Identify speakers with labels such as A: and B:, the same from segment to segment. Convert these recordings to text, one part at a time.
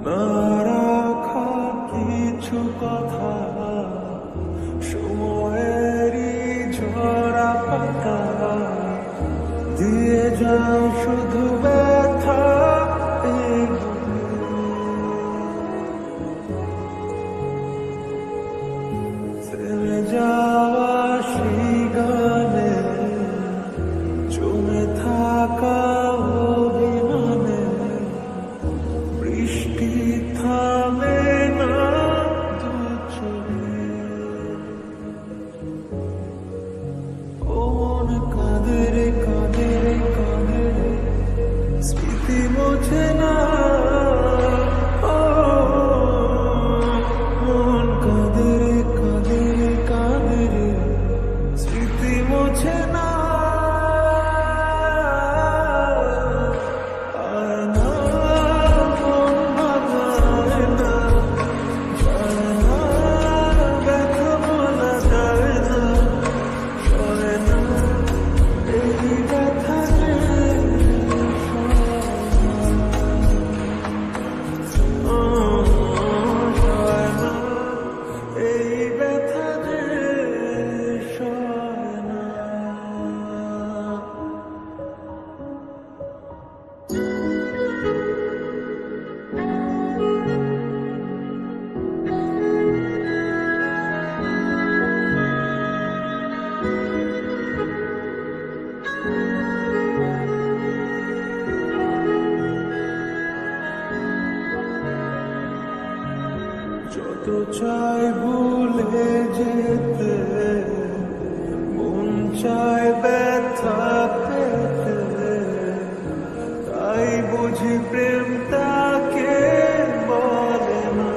A: না রাখা কিছু কথা সময়েরই ঝরা পাতা দিয়ে যায় শুধু ব্যথা। থেমে যাওয়া সেই গানে জমে থাকা অভিমানে বৃষ্টি থামে না দু চোখে। ও মন কাঁদে রে কাঁদে রে কাঁদে রে স্মৃতি মোছে না। ও মন কাঁদে রে কাঁদে রে কাঁদে রে স্মৃতি মোছে না। যত চাই ভুলে যেতে মন চায় ব্যথা পেতে, তাই বুঝি প্রেম তাকে বলে না।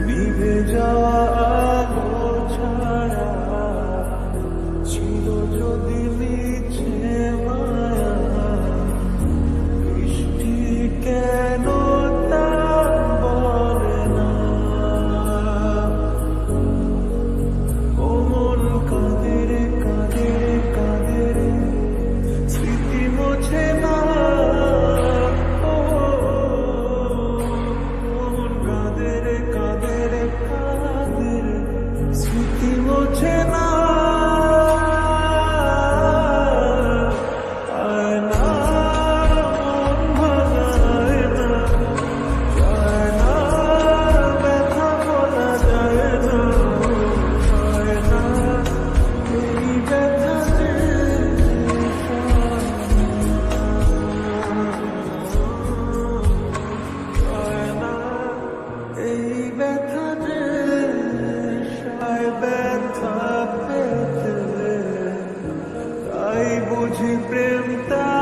A: নিভে যাওয়া আলো ছাড়া ছিল যদি মিছে মায়া, কেন তা বলে না। ও মন কাঁদে রে কাঁদে রে কাঁদে রে স্মৃতি মোছে না। ও মন কাঁদে রে কাঁদে রে কাঁদে রে স্মৃতি মোছে না। ব্যথা পেতে তাই বুঝি প্রেম তা